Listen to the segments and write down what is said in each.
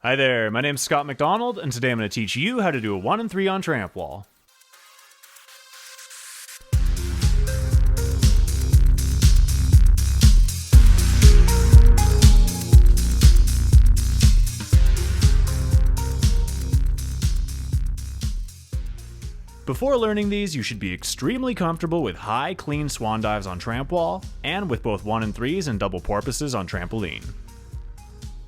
Hi there, my name's Scott McDonald, and today I'm going to teach you how to do a 1 and 3 on Trampwall. Before learning these, you should be extremely comfortable with high, clean swan dives on Trampwall, and with both 1 and 3s and double porpoises on trampoline.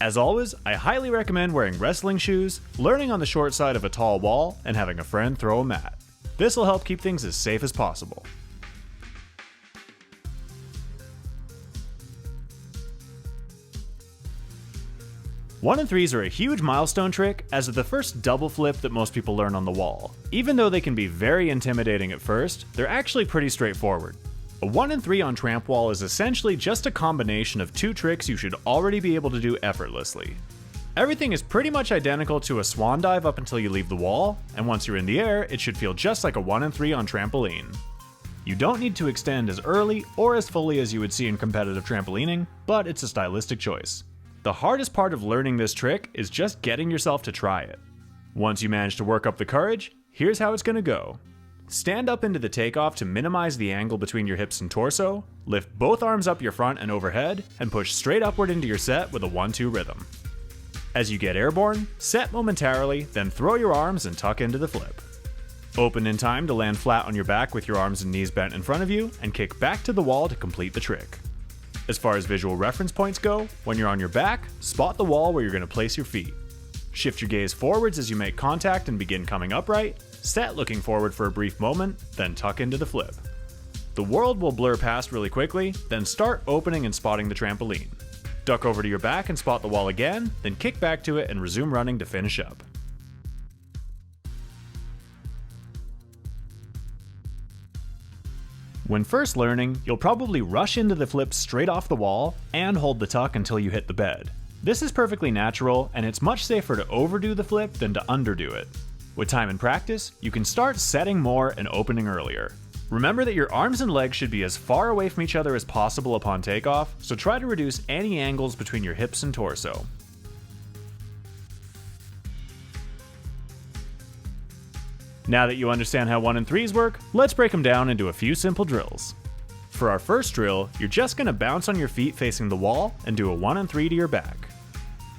As always, I highly recommend wearing wrestling shoes, learning on the short side of a tall wall, and having a friend throw a mat. This will help keep things as safe as possible. One and 3s are a huge milestone trick, as they're the first double flip that most people learn on the wall. Even though they can be very intimidating at first, they're actually pretty straightforward. A 1 and 3 on Trampwall is essentially just a combination of two tricks you should already be able to do effortlessly. Everything is pretty much identical to a swan dive up until you leave the wall, and once you're in the air, it should feel just like a 1 and 3 on trampoline. You don't need to extend as early or as fully as you would see in competitive trampolining, but it's a stylistic choice. The hardest part of learning this trick is just getting yourself to try it. Once you manage to work up the courage, here's how it's going to go. Stand up into the takeoff to minimize the angle between your hips and torso, lift both arms up your front and overhead, and push straight upward into your set with a 1-2 rhythm. As you get airborne, set momentarily, then throw your arms and tuck into the flip. Open in time to land flat on your back with your arms and knees bent in front of you, and kick back to the wall to complete the trick. As far as visual reference points go, when you're on your back, spot the wall where you're going to place your feet. Shift your gaze forwards as you make contact and begin coming upright, set looking forward for a brief moment, then tuck into the flip. The world will blur past really quickly, then start opening and spotting the trampoline. Duck over to your back and spot the wall again, then kick back to it and resume running to finish up. When first learning, you'll probably rush into the flip straight off the wall and hold the tuck until you hit the bed. This is perfectly natural, and it's much safer to overdo the flip than to underdo it. With time and practice, you can start setting more and opening earlier. Remember that your arms and legs should be as far away from each other as possible upon takeoff, so try to reduce any angles between your hips and torso. Now that you understand how 1 and 3s work, let's break them down into a few simple drills. For our first drill, you're just going to bounce on your feet facing the wall and do a 1 and 3 to your back.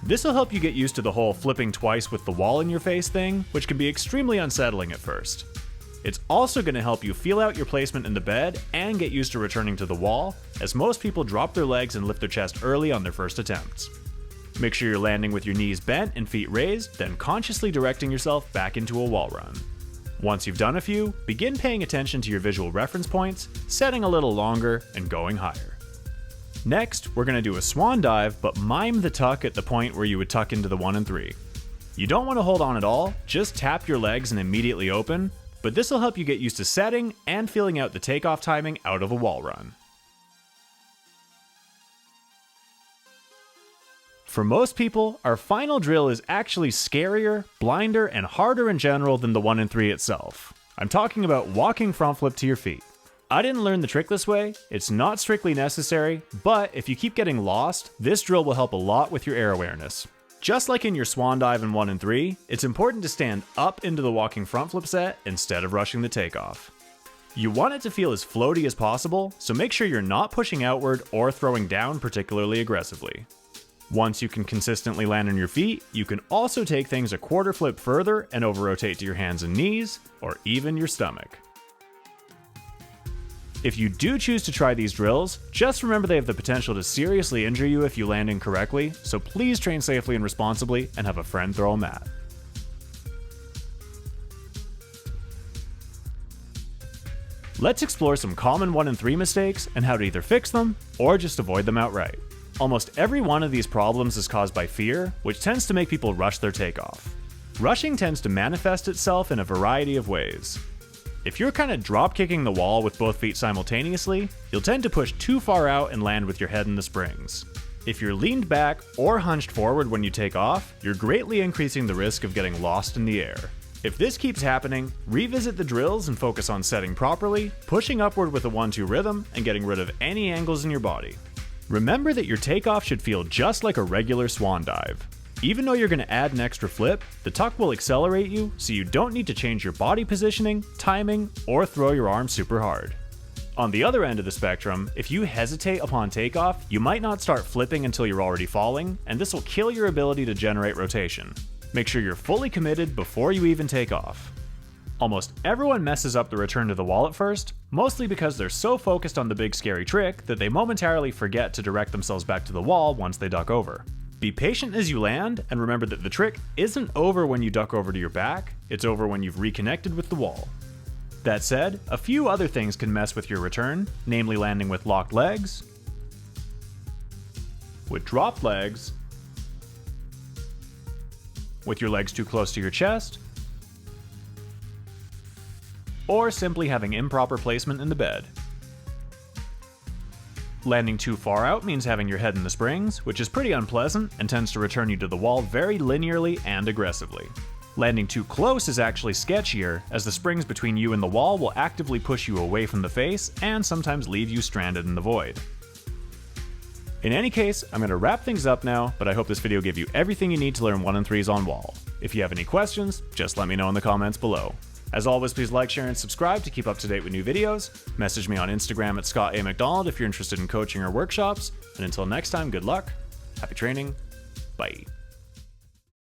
This will help you get used to the whole flipping twice with the wall in your face thing, which can be extremely unsettling at first. It's also going to help you feel out your placement in the bed and get used to returning to the wall, as most people drop their legs and lift their chest early on their first attempts. Make sure you're landing with your knees bent and feet raised, then consciously directing yourself back into a wall run. Once you've done a few, begin paying attention to your visual reference points, setting a little longer, and going higher. Next, we're going to do a swan dive, but mime the tuck at the point where you would tuck into the 1 and 3. You don't want to hold on at all, just tap your legs and immediately open, but this will help you get used to setting and feeling out the takeoff timing out of a wall run. For most people, our final drill is actually scarier, blinder, and harder in general than the 1 and 3 itself. I'm talking about walking front flip to your feet. I didn't learn the trick this way, it's not strictly necessary, but if you keep getting lost, this drill will help a lot with your air awareness. Just like in your swan dive in 1 and 3, it's important to stand up into the walking front flip set instead of rushing the takeoff. You want it to feel as floaty as possible, so make sure you're not pushing outward or throwing down particularly aggressively. Once you can consistently land on your feet, you can also take things a quarter flip further and over-rotate to your hands and knees, or even your stomach. If you do choose to try these drills, just remember they have the potential to seriously injure you if you land incorrectly, so please train safely and responsibly and have a friend throw a mat. Let's explore some common 1 and 3 mistakes and how to either fix them or just avoid them outright. Almost every one of these problems is caused by fear, which tends to make people rush their takeoff. Rushing tends to manifest itself in a variety of ways. If you're kind of drop kicking the wall with both feet simultaneously, you'll tend to push too far out and land with your head in the springs. If you're leaned back or hunched forward when you take off, you're greatly increasing the risk of getting lost in the air. If this keeps happening, revisit the drills and focus on setting properly, pushing upward with a 1-2 rhythm, and getting rid of any angles in your body. Remember that your takeoff should feel just like a regular swan dive. Even though you're going to add an extra flip, the tuck will accelerate you, so you don't need to change your body positioning, timing, or throw your arm super hard. On the other end of the spectrum, if you hesitate upon takeoff, you might not start flipping until you're already falling, and this will kill your ability to generate rotation. Make sure you're fully committed before you even take off. Almost everyone messes up the return to the wall at first, mostly because they're so focused on the big scary trick that they momentarily forget to direct themselves back to the wall once they duck over. Be patient as you land, and remember that the trick isn't over when you duck over to your back, it's over when you've reconnected with the wall. That said, a few other things can mess with your return, namely landing with locked legs, with dropped legs, with your legs too close to your chest, or simply having improper placement in the bed. Landing too far out means having your head in the springs, which is pretty unpleasant and tends to return you to the wall very linearly and aggressively. Landing too close is actually sketchier, as the springs between you and the wall will actively push you away from the face and sometimes leave you stranded in the void. In any case, I'm going to wrap things up now, but I hope this video gave you everything you need to learn 1 and 3s on wall. If you have any questions, just let me know in the comments below. As always, please like, share, and subscribe to keep up to date with new videos. Message me on Instagram at Scott A. McDonald if you're interested in coaching or workshops. And until next time, good luck, happy training, bye.